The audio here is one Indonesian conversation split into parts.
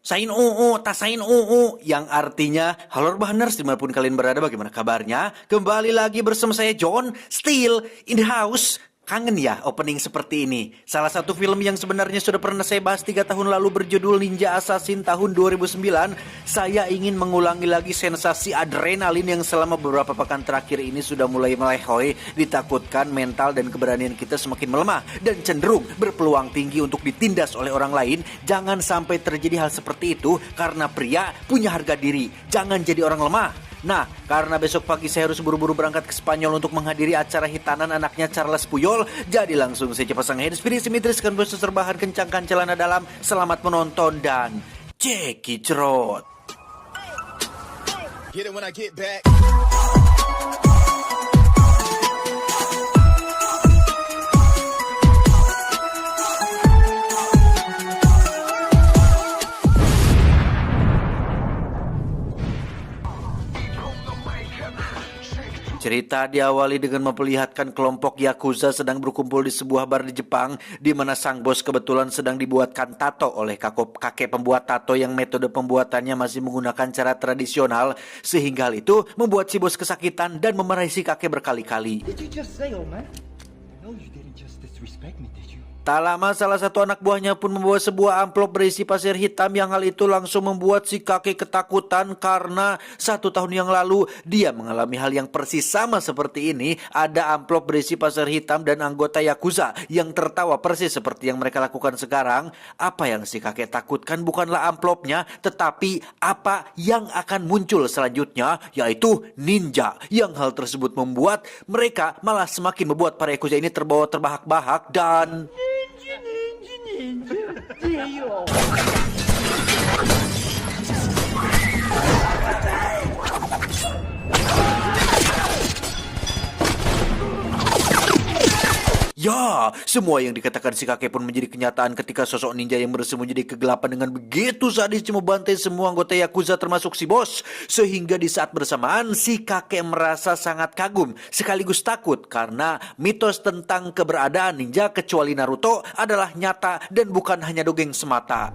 Sain UU, tasain UU, yang artinya, halo Rebahaners, dimanapun kalian berada, bagaimana kabarnya? Kembali lagi bersama saya John, still in the house. Kangen ya opening seperti ini. Salah satu film yang sebenarnya sudah pernah saya bahas 3 tahun lalu berjudul Ninja Assassin tahun 2009. Saya ingin mengulangi lagi sensasi adrenalin yang selama beberapa pekan terakhir ini sudah mulai melehoi. Ditakutkan mental dan keberanian kita semakin melemah dan cenderung berpeluang tinggi untuk ditindas oleh orang lain. Jangan sampai terjadi hal seperti itu karena pria punya harga diri. Jangan jadi orang lemah. Nah, karena besok pagi saya harus buru-buru berangkat ke Spanyol untuk menghadiri acara hitanan anaknya Charles Puyol, jadi langsung saya pasang headspin, simetriskan bos serbahan, kencangkan celana dalam. Selamat menonton dan cekicrot. Get it when I get back. Cerita diawali dengan memperlihatkan kelompok Yakuza sedang berkumpul di sebuah bar di Jepang, di mana sang bos kebetulan sedang dibuatkan tato oleh kakek pembuat tato yang metode pembuatannya masih menggunakan cara tradisional, sehingga hal itu membuat si bos kesakitan dan memarahi si kakek berkali-kali. Did you just say, old man? No, you didn't just disrespect me, did you? Tak lama salah satu anak buahnya pun membawa sebuah amplop berisi pasir hitam, yang hal itu langsung membuat si kakek ketakutan karena 1 tahun yang lalu dia mengalami hal yang persis sama seperti ini. Ada amplop berisi pasir hitam dan anggota Yakuza yang tertawa persis seperti yang mereka lakukan sekarang. Apa yang si kakek takutkan bukanlah amplopnya, tetapi apa yang akan muncul selanjutnya, yaitu ninja. Yang hal tersebut membuat mereka malah semakin membuat para Yakuza ini terbawa terbahak-bahak dan... Ya, semua yang dikatakan si kakek pun menjadi kenyataan ketika sosok ninja yang bersembunyi di kegelapan dengan begitu sadis membantai semua anggota Yakuza termasuk si bos. Sehingga di saat bersamaan si kakek merasa sangat kagum sekaligus takut karena mitos tentang keberadaan ninja kecuali Naruto adalah nyata dan bukan hanya dongeng semata.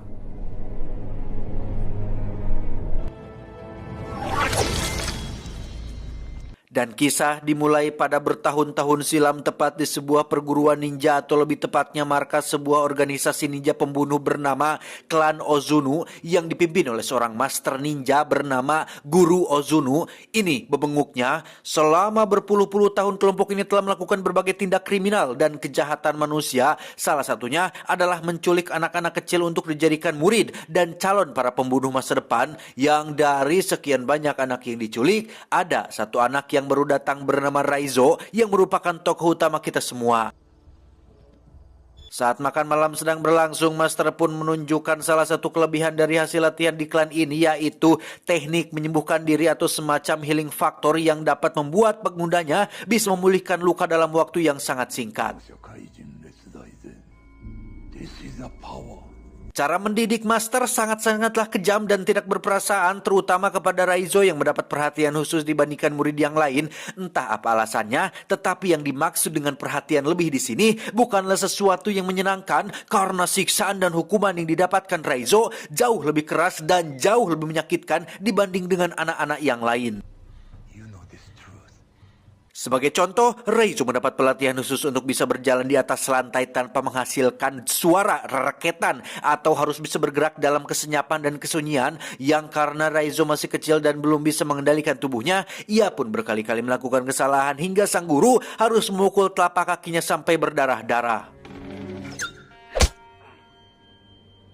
Dan kisah dimulai pada bertahun-tahun silam, tepat di sebuah perguruan ninja atau lebih tepatnya markas sebuah organisasi ninja pembunuh bernama Klan Ozunu yang dipimpin oleh seorang master ninja bernama Guru Ozunu. Ini bebenguknya, selama berpuluh-puluh tahun kelompok ini telah melakukan berbagai tindak kriminal dan kejahatan manusia. Salah satunya adalah menculik anak-anak kecil untuk dijadikan murid dan calon para pembunuh masa depan. Yang dari sekian banyak anak yang diculik, ada satu anak yang baru datang bernama Raizo yang merupakan tokoh utama kita semua. Saat makan malam sedang berlangsung, Master pun menunjukkan salah satu kelebihan dari hasil latihan di klan ini, yaitu teknik menyembuhkan diri atau semacam healing factor yang dapat membuat penggunanya bisa memulihkan luka dalam waktu yang sangat singkat. This is a power. Cara mendidik Master sangat-sangatlah kejam dan tidak berperasaan, terutama kepada Raizo yang mendapat perhatian khusus dibandingkan murid yang lain. Entah apa alasannya, tetapi yang dimaksud dengan perhatian lebih di sini bukanlah sesuatu yang menyenangkan, karena siksaan dan hukuman yang didapatkan Raizo jauh lebih keras dan jauh lebih menyakitkan dibanding dengan anak-anak yang lain. Sebagai contoh, Raizo mendapat pelatihan khusus untuk bisa berjalan di atas lantai tanpa menghasilkan suara rereketan atau harus bisa bergerak dalam kesenyapan dan kesunyian. Yang karena Raizo masih kecil dan belum bisa mengendalikan tubuhnya, ia pun berkali-kali melakukan kesalahan hingga sang guru harus memukul telapak kakinya sampai berdarah-darah.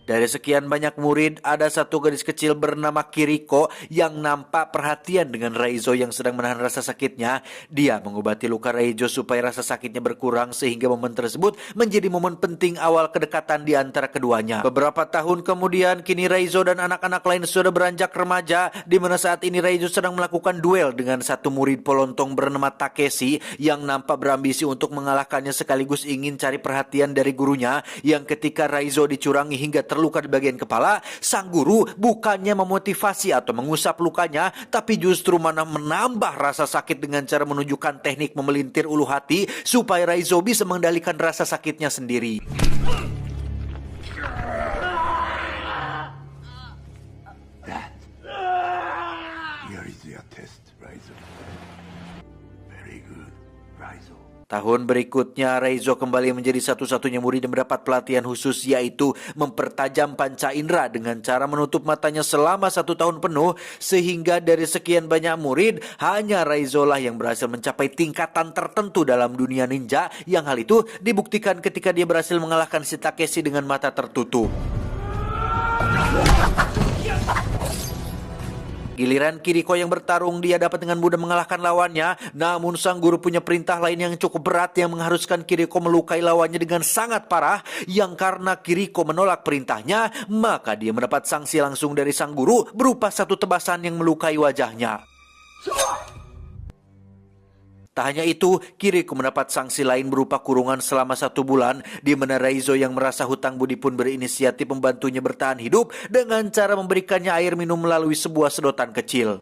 Dari sekian banyak murid, ada satu gadis kecil bernama Kiriko yang nampak perhatian dengan Raizo yang sedang menahan rasa sakitnya. Dia mengobati luka Raizo supaya rasa sakitnya berkurang, sehingga momen tersebut menjadi momen penting awal kedekatan di antara keduanya. Beberapa tahun kemudian, kini Raizo dan anak-anak lain sudah beranjak remaja, di mana saat ini Raizo sedang melakukan duel dengan satu murid polontong bernama Takeshi yang nampak berambisi untuk mengalahkannya sekaligus ingin cari perhatian dari gurunya. Yang ketika Raizo dicurangi hingga terluka di bagian kepala, sang guru bukannya memotivasi atau mengusap lukanya, tapi justru mana menambah rasa sakit dengan cara menunjukkan teknik memelintir ulu hati supaya Raizo bisa mengendalikan rasa sakitnya sendiri. Tahun berikutnya, Raizo kembali menjadi satu-satunya murid yang mendapat pelatihan khusus, yaitu mempertajam panca indera dengan cara menutup matanya selama 1 tahun penuh, sehingga dari sekian banyak murid, hanya Raizo lah yang berhasil mencapai tingkatan tertentu dalam dunia ninja, yang hal itu dibuktikan ketika dia berhasil mengalahkan si Takeshi dengan mata tertutup. Giliran Kiriko yang bertarung, dia dapat dengan mudah mengalahkan lawannya. Namun sang guru punya perintah lain yang cukup berat yang mengharuskan Kiriko melukai lawannya dengan sangat parah. Yang karena Kiriko menolak perintahnya, maka dia mendapat sanksi langsung dari sang guru berupa satu tebasan yang melukai wajahnya. Tak hanya itu, Kiriko mendapat sanksi lain berupa kurungan selama 1 bulan, di mana Raizo yang merasa hutang budi pun berinisiatif membantunya bertahan hidup dengan cara memberikannya air minum melalui sebuah sedotan kecil.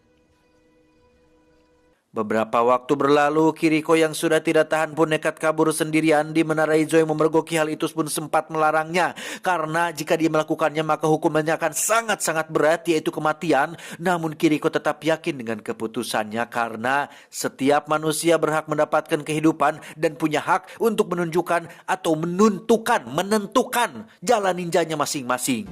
Beberapa waktu berlalu, Kiriko yang sudah tidak tahan pun nekat kabur sendirian, di mana Raizo yang memergoki hal itu pun sempat melarangnya. Karena jika dia melakukannya maka hukumannya akan sangat-sangat berat, yaitu kematian. Namun Kiriko tetap yakin dengan keputusannya karena setiap manusia berhak mendapatkan kehidupan dan punya hak untuk menunjukkan atau menentukan jalan ninjanya masing-masing.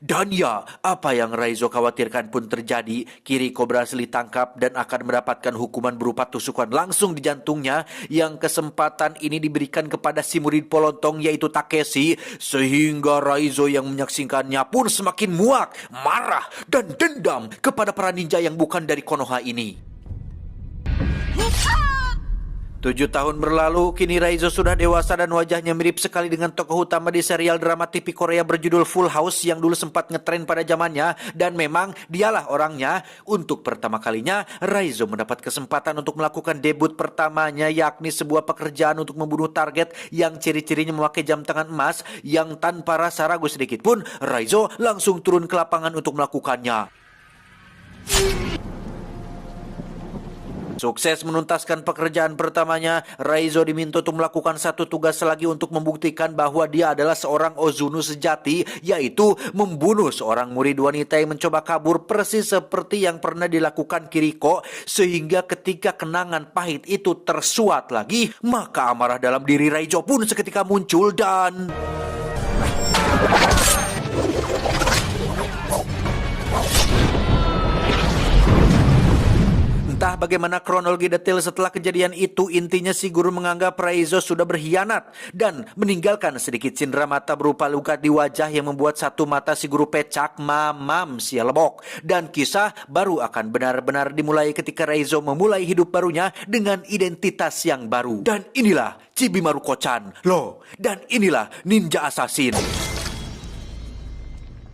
Dan ya, apa yang Raizo khawatirkan pun terjadi. Kiriko berhasil ditangkap dan akan mendapatkan hukuman berupa tusukan langsung di jantungnya, yang kesempatan ini diberikan kepada si murid polontong yaitu Takeshi, sehingga Raizo yang menyaksikannya pun semakin muak, marah, dan dendam kepada para ninja yang bukan dari Konoha ini. 7 tahun berlalu, kini Raizo sudah dewasa dan wajahnya mirip sekali dengan tokoh utama di serial drama TV Korea berjudul Full House yang dulu sempat ngetren pada zamannya, dan memang dialah orangnya. Untuk pertama kalinya, Raizo mendapat kesempatan untuk melakukan debut pertamanya, yakni sebuah pekerjaan untuk membunuh target yang ciri-cirinya memakai jam tangan emas, yang tanpa rasa ragu sedikit pun, Raizo langsung turun ke lapangan untuk melakukannya. Sukses menuntaskan pekerjaan pertamanya, Raizo diminta untuk melakukan satu tugas lagi untuk membuktikan bahwa dia adalah seorang Ozuno sejati, yaitu membunuh seorang murid wanita yang mencoba kabur persis seperti yang pernah dilakukan Kiriko, sehingga ketika kenangan pahit itu tersuat lagi, maka amarah dalam diri Raizo pun seketika muncul dan... Entah bagaimana kronologi detail setelah kejadian itu, intinya si guru menganggap Raizo sudah berkhianat dan meninggalkan sedikit cindera mata berupa luka di wajah yang membuat satu mata si guru pecah, mamam si lebok. Dan kisah baru akan benar-benar dimulai ketika Raizo memulai hidup barunya dengan identitas yang baru. Dan inilah Chibimaru Kocan, loh, dan inilah Ninja Assassin.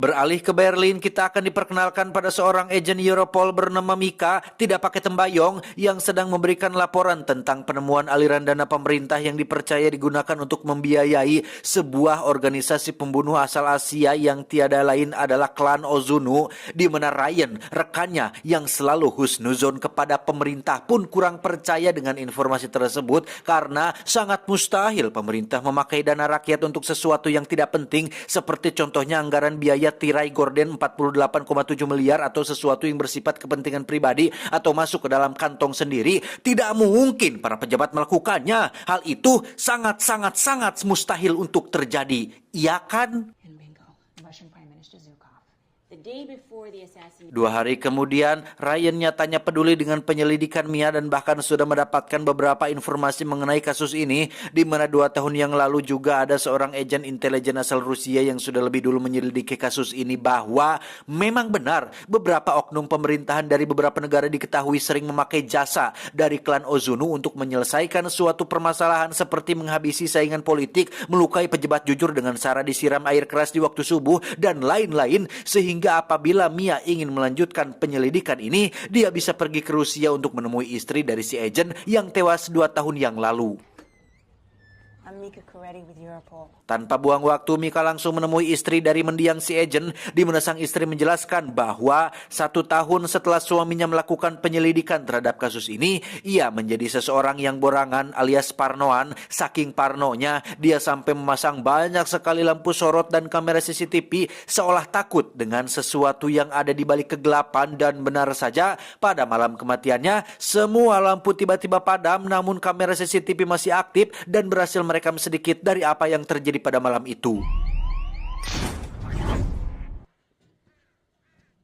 Beralih ke Berlin, kita akan diperkenalkan pada seorang agen Europol bernama Mika, tidak pakai tembayong, yang sedang memberikan laporan tentang penemuan aliran dana pemerintah yang dipercaya digunakan untuk membiayai sebuah organisasi pembunuh asal Asia yang tiada lain adalah klan Ozuno, di mana Ryan, rekannya yang selalu husnuzon kepada pemerintah, pun kurang percaya dengan informasi tersebut karena sangat mustahil pemerintah memakai dana rakyat untuk sesuatu yang tidak penting, seperti contohnya anggaran biaya tirai gorden 48,7 miliar atau sesuatu yang bersifat kepentingan pribadi atau masuk ke dalam kantong sendiri. Tidak mungkin para pejabat melakukannya. Hal itu sangat mustahil untuk terjadi. Iya kan? 2 hari kemudian, Ryan nyatanya peduli dengan penyelidikan Mia dan bahkan sudah mendapatkan beberapa informasi mengenai kasus ini, di mana 2 tahun yang lalu juga ada seorang agen intelijen asal Rusia yang sudah lebih dulu menyelidiki kasus ini, bahwa memang benar beberapa oknum pemerintahan dari beberapa negara diketahui sering memakai jasa dari klan Ozuno untuk menyelesaikan suatu permasalahan seperti menghabisi saingan politik, melukai pejabat jujur dengan cara disiram air keras di waktu subuh, dan lain-lain, sehingga apabila Mia ingin melanjutkan penyelidikan ini, dia bisa pergi ke Rusia untuk menemui istri dari si agen yang tewas 2 tahun yang lalu. I'm Mika Kuretti with Europol. Tanpa buang waktu, Mika langsung menemui istri dari mendiang si agent, di mana sang istri menjelaskan bahwa 1 tahun setelah suaminya melakukan penyelidikan terhadap kasus ini, ia menjadi seseorang yang borangan alias parnoan. Saking parnonya, dia sampai memasang banyak sekali lampu sorot dan kamera CCTV seolah takut dengan sesuatu yang ada di balik kegelapan. Dan benar saja, pada malam kematiannya, semua lampu tiba-tiba padam, namun kamera CCTV masih aktif dan berhasil merekam sedikit dari apa yang terjadi pada malam itu.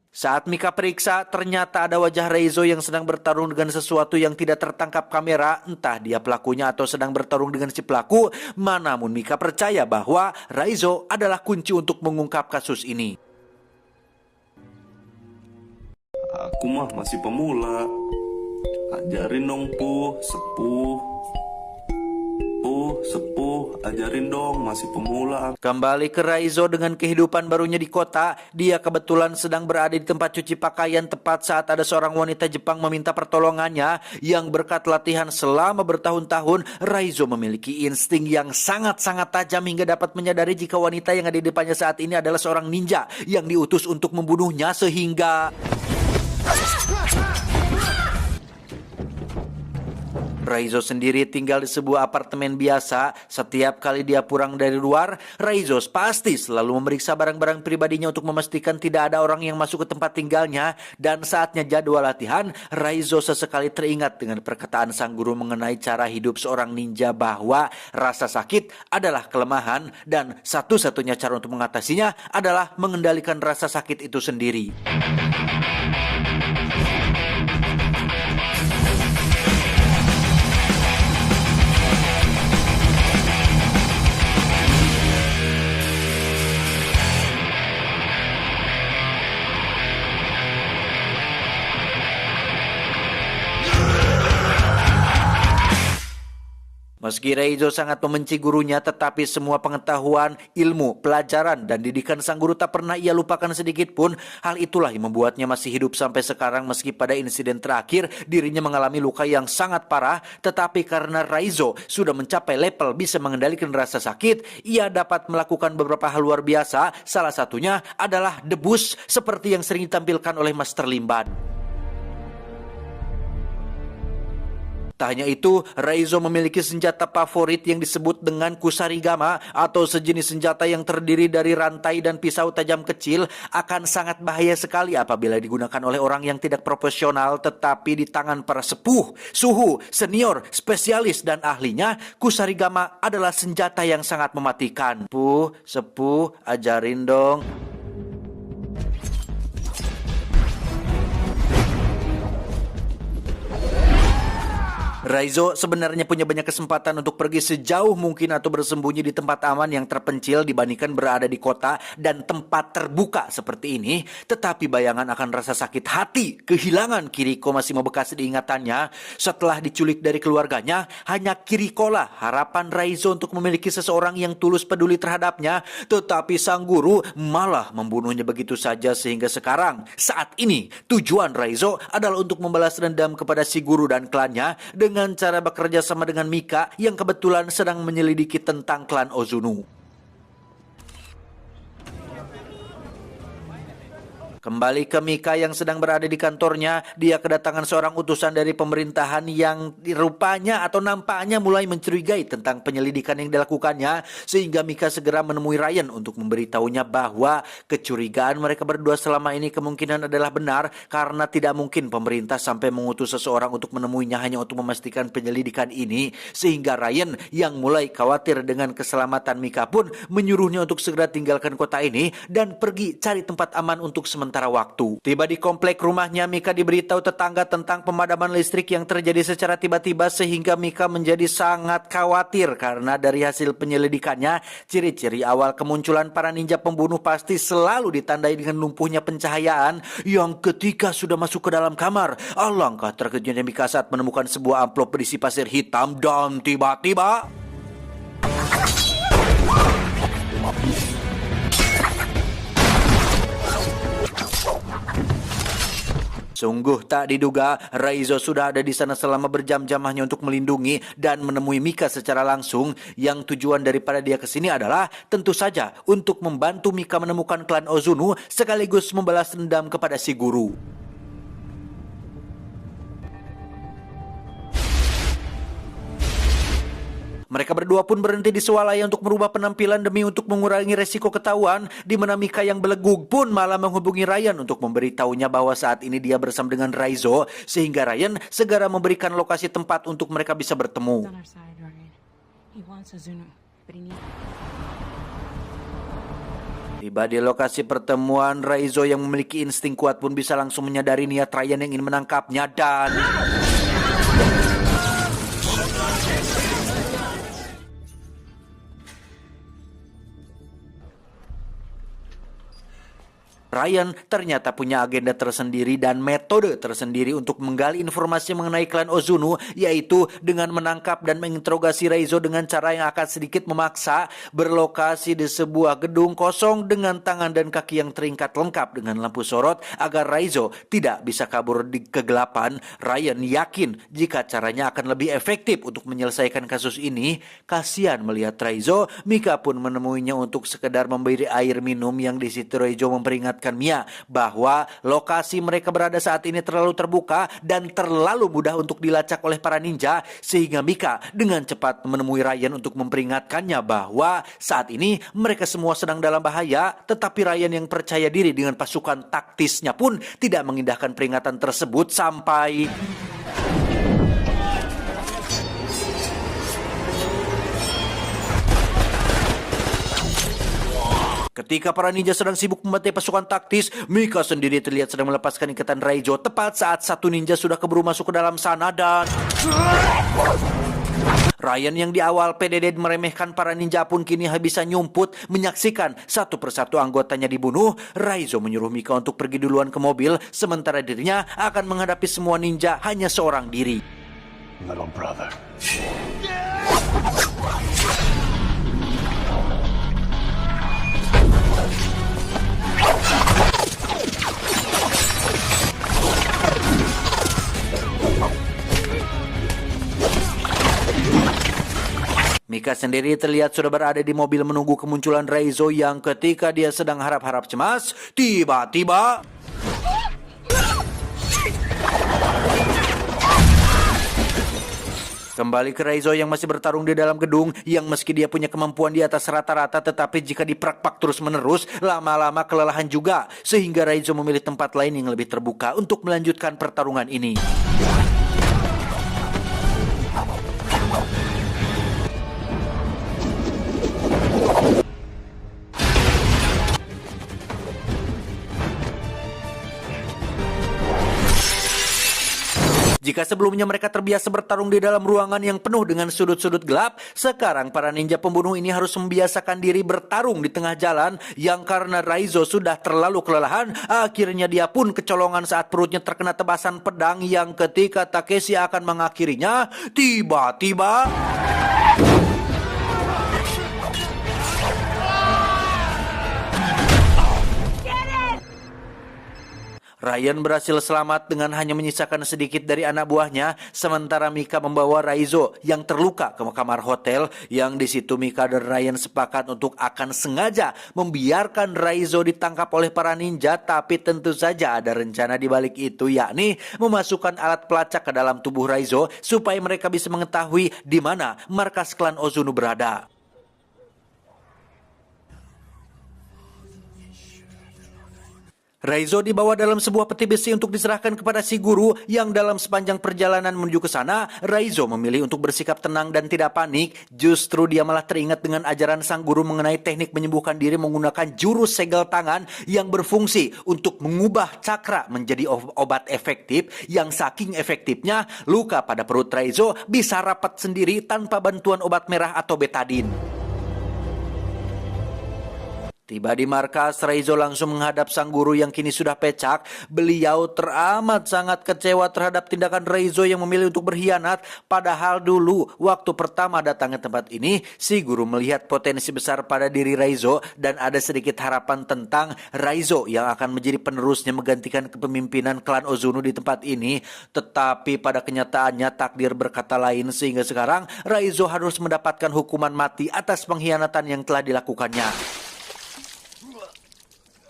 Saat Mika periksa, ternyata ada wajah Reizo yang sedang bertarung dengan sesuatu yang tidak tertangkap kamera. Entah dia pelakunya atau sedang bertarung dengan si pelaku. Namun Mika percaya bahwa Reizo adalah kunci untuk mengungkap kasus ini. Aku mah masih pemula. Ajarin dong, sepuh, ajarin dong, masih pemula. Kembali ke Reizo dengan kehidupan barunya di kota, dia kebetulan sedang berada di tempat cuci pakaian tepat saat ada seorang wanita Jepang meminta pertolongannya. Yang berkat latihan selama bertahun-tahun, Reizo memiliki insting yang sangat-sangat tajam hingga dapat menyadari jika wanita yang ada di depannya saat ini adalah seorang ninja yang diutus untuk membunuhnya, sehingga Reizo sendiri tinggal di sebuah apartemen biasa. Setiap kali dia pulang dari luar, Reizo pasti selalu memeriksa barang-barang pribadinya untuk memastikan tidak ada orang yang masuk ke tempat tinggalnya. Dan saatnya jadwal latihan, Reizo sesekali teringat dengan perkataan sang guru mengenai cara hidup seorang ninja, bahwa rasa sakit adalah kelemahan dan satu-satunya cara untuk mengatasinya adalah mengendalikan rasa sakit itu sendiri. Meski Reizo sangat membenci gurunya, tetapi semua pengetahuan, ilmu, pelajaran, dan didikan sang guru tak pernah ia lupakan sedikit pun. Hal itulah yang membuatnya masih hidup sampai sekarang meski pada insiden terakhir dirinya mengalami luka yang sangat parah. Tetapi karena Reizo sudah mencapai level bisa mengendalikan rasa sakit, ia dapat melakukan beberapa hal luar biasa. Salah satunya adalah debus seperti yang sering ditampilkan oleh Master Limban. Tak hanya itu, Reizo memiliki senjata favorit yang disebut dengan kusarigama atau sejenis senjata yang terdiri dari rantai dan pisau tajam kecil. Akan sangat bahaya sekali apabila digunakan oleh orang yang tidak profesional, tetapi di tangan para sepuh, suhu, senior, spesialis, dan ahlinya, kusarigama adalah senjata yang sangat mematikan. Sepuh, ajarin dong. Reizo sebenarnya punya banyak kesempatan untuk pergi sejauh mungkin atau bersembunyi di tempat aman yang terpencil dibandingkan berada di kota dan tempat terbuka seperti ini. Tetapi bayangan akan rasa sakit hati kehilangan Kiriko masih membekas di ingatannya. Setelah diculik dari keluarganya, hanya Kiriko lah harapan Reizo untuk memiliki seseorang yang tulus peduli terhadapnya. Tetapi sang guru malah membunuhnya begitu saja, sehingga sekarang saat ini tujuan Reizo adalah untuk membalas dendam kepada si guru dan klannya dengan cara bekerja sama dengan Mika yang kebetulan sedang menyelidiki tentang klan Ozunu. Kembali ke Mika yang sedang berada di kantornya, dia kedatangan seorang utusan dari pemerintahan yang rupanya atau nampaknya mulai mencurigai tentang penyelidikan yang dilakukannya, sehingga Mika segera menemui Ryan untuk memberitahunya bahwa kecurigaan mereka berdua selama ini kemungkinan adalah benar, karena tidak mungkin pemerintah sampai mengutus seseorang untuk menemuinya hanya untuk memastikan penyelidikan ini. Sehingga Ryan yang mulai khawatir dengan keselamatan Mika pun menyuruhnya untuk segera tinggalkan kota ini dan pergi cari tempat aman untuk sementara waktu. Tiba di komplek rumahnya, Mika diberitahu tetangga tentang pemadaman listrik yang terjadi secara tiba-tiba, sehingga Mika menjadi sangat khawatir karena dari hasil penyelidikannya, ciri-ciri awal kemunculan para ninja pembunuh pasti selalu ditandai dengan lumpuhnya pencahayaan yang ketika sudah masuk ke dalam kamar, alangkah terkejutnya Mika saat menemukan sebuah amplop berisi pasir hitam dan tiba-tiba Sungguh tak diduga, Raizo sudah ada di sana selama berjam-jam hanya untuk melindungi dan menemui Mika secara langsung. Yang tujuan daripada dia ke sini adalah tentu saja untuk membantu Mika menemukan klan Ozunu sekaligus membalas dendam kepada si guru. Mereka berdua pun berhenti di swalaya untuk merubah penampilan demi untuk mengurangi resiko ketahuan, di mana Mika yang belegug pun malah menghubungi Ryan untuk memberitahunya bahwa saat ini dia bersama dengan Raizo, sehingga Ryan segera memberikan lokasi tempat untuk mereka bisa bertemu. on our side, Ryan. He wants Azunu, but he needs... Tiba di lokasi pertemuan, Raizo yang memiliki insting kuat pun bisa langsung menyadari niat Ryan yang ingin menangkapnya dan... Ryan ternyata punya agenda tersendiri dan metode tersendiri untuk menggali informasi mengenai klan Ozunu, yaitu dengan menangkap dan menginterogasi Raizo dengan cara yang akan sedikit memaksa, berlokasi di sebuah gedung kosong dengan tangan dan kaki yang terikat lengkap dengan lampu sorot agar Raizo tidak bisa kabur di kegelapan. Ryan yakin jika caranya akan lebih efektif untuk menyelesaikan kasus ini. Kasihan melihat Raizo, Mika pun menemuinya untuk sekedar memberi air minum, yang di situ Raizo memperingatkan Mia bahwa lokasi mereka berada saat ini terlalu terbuka dan terlalu mudah untuk dilacak oleh para ninja, sehingga Mika dengan cepat menemui Ryan untuk memperingatkannya bahwa saat ini mereka semua sedang dalam bahaya. Tetapi Ryan yang percaya diri dengan pasukan taktisnya pun tidak mengindahkan peringatan tersebut sampai... Ketika para ninja sedang sibuk membantai pasukan taktis, Mika sendiri terlihat sedang melepaskan ikatan Raizo tepat saat satu ninja sudah keburu masuk ke dalam sana dan... Ryan yang di awal PDD meremehkan para ninja pun kini bisa nyumput menyaksikan satu persatu anggotanya dibunuh. Raizo menyuruh Mika untuk pergi duluan ke mobil, sementara dirinya akan menghadapi semua ninja hanya seorang diri. Little brother. Mika sendiri terlihat sudah berada di mobil menunggu kemunculan Raizo, yang ketika dia sedang harap-harap cemas, tiba-tiba... Kembali ke Raizo yang masih bertarung di dalam gedung, yang meski dia punya kemampuan di atas rata-rata, tetapi jika diprak-pak terus-menerus, lama-lama kelelahan juga, sehingga Raizo memilih tempat lain yang lebih terbuka untuk melanjutkan pertarungan ini. Jika sebelumnya mereka terbiasa bertarung di dalam ruangan yang penuh dengan sudut-sudut gelap, sekarang para ninja pembunuh ini harus membiasakan diri bertarung di tengah jalan, yang karena Raizo sudah terlalu kelelahan, akhirnya dia pun kecolongan saat perutnya terkena tebasan pedang, yang ketika Takeshi akan mengakhirinya, tiba-tiba... Ryan berhasil selamat dengan hanya menyisakan sedikit dari anak buahnya, sementara Mika membawa Raizo yang terluka ke kamar hotel, yang di situ Mika dan Ryan sepakat untuk akan sengaja membiarkan Raizo ditangkap oleh para ninja, tapi tentu saja ada rencana di balik itu, yakni memasukkan alat pelacak ke dalam tubuh Raizo supaya mereka bisa mengetahui di mana markas klan Ozunu berada. Raizo dibawa dalam sebuah peti besi untuk diserahkan kepada si guru, yang dalam sepanjang perjalanan menuju ke sana, Raizo memilih untuk bersikap tenang dan tidak panik. Justru dia malah teringat dengan ajaran sang guru mengenai teknik menyembuhkan diri menggunakan jurus segel tangan yang berfungsi untuk mengubah cakra menjadi obat efektif, yang saking efektifnya luka pada perut Raizo bisa rapat sendiri tanpa bantuan obat merah atau betadine. Tiba di markas, Raizo langsung menghadap sang guru yang kini sudah pecak. Beliau teramat sangat kecewa terhadap tindakan Raizo yang memilih untuk berkhianat. Padahal dulu, waktu pertama datang ke tempat ini, si guru melihat potensi besar pada diri Raizo dan ada sedikit harapan tentang Raizo yang akan menjadi penerusnya menggantikan kepemimpinan klan Ozuno di tempat ini. Tetapi pada kenyataannya takdir berkata lain sehingga sekarang Raizo harus mendapatkan hukuman mati atas pengkhianatan yang telah dilakukannya.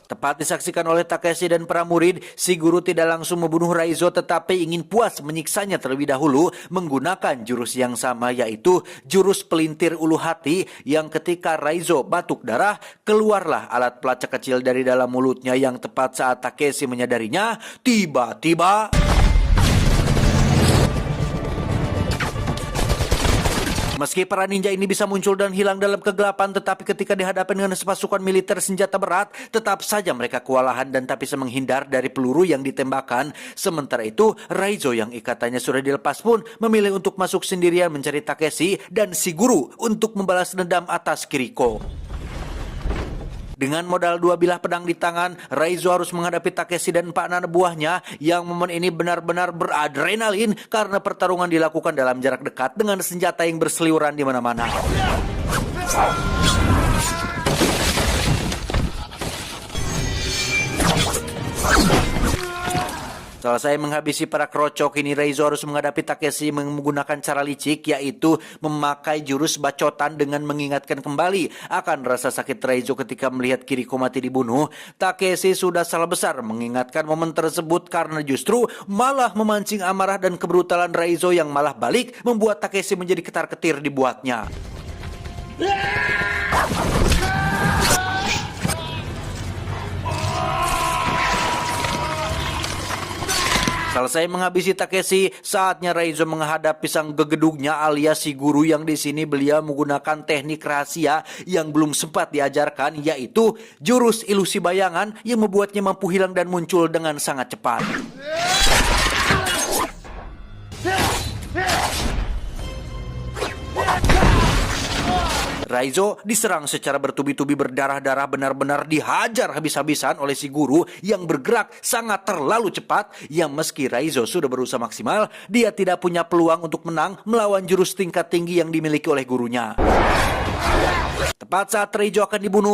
Tepat disaksikan oleh Takeshi dan para murid, si guru tidak langsung membunuh Raizo tetapi ingin puas menyiksanya terlebih dahulu menggunakan jurus yang sama, yaitu jurus pelintir ulu hati, yang ketika Raizo batuk darah, keluarlah alat pelacak kecil dari dalam mulutnya yang tepat saat Takeshi menyadarinya, tiba-tiba meski para ninja ini bisa muncul dan hilang dalam kegelapan, tetapi ketika dihadapkan dengan pasukan militer senjata berat, tetap saja mereka kewalahan dan tak bisa menghindar dari peluru yang ditembakkan. Sementara itu, Raizo yang ikatannya sudah dilepas pun memilih untuk masuk sendirian mencari Takeshi dan si guru untuk membalas dendam atas Kiriko. Dengan modal 2 bilah pedang di tangan, Raizo harus menghadapi Takeshi dan 4 anak buahnya yang momen ini benar-benar beradrenalin karena pertarungan dilakukan dalam jarak dekat dengan senjata yang berseliweran di mana-mana. Selesai menghabisi para krocok, ini Raizo harus menghadapi Takeshi menggunakan cara licik, yaitu memakai jurus bacotan dengan mengingatkan kembali akan rasa sakit Raizo ketika melihat Kiriko mati dibunuh. Takeshi sudah salah besar mengingatkan momen tersebut karena justru malah memancing amarah dan kebrutalan Raizo yang malah balik membuat Takeshi menjadi ketar-ketir dibuatnya. Selesai menghabisi Takeshi, saatnya Raizo menghadapi sang gegedugnya alias si guru yang di sini beliau menggunakan teknik rahasia yang belum sempat diajarkan, yaitu jurus ilusi bayangan yang membuatnya mampu hilang dan muncul dengan sangat cepat. Raizo diserang secara bertubi-tubi berdarah-darah, benar-benar dihajar habis-habisan oleh si guru yang bergerak sangat terlalu cepat, yang meski Raizo sudah berusaha maksimal, dia tidak punya peluang untuk menang melawan jurus tingkat tinggi yang dimiliki oleh gurunya. Tepat saat Raizo akan dibunuh,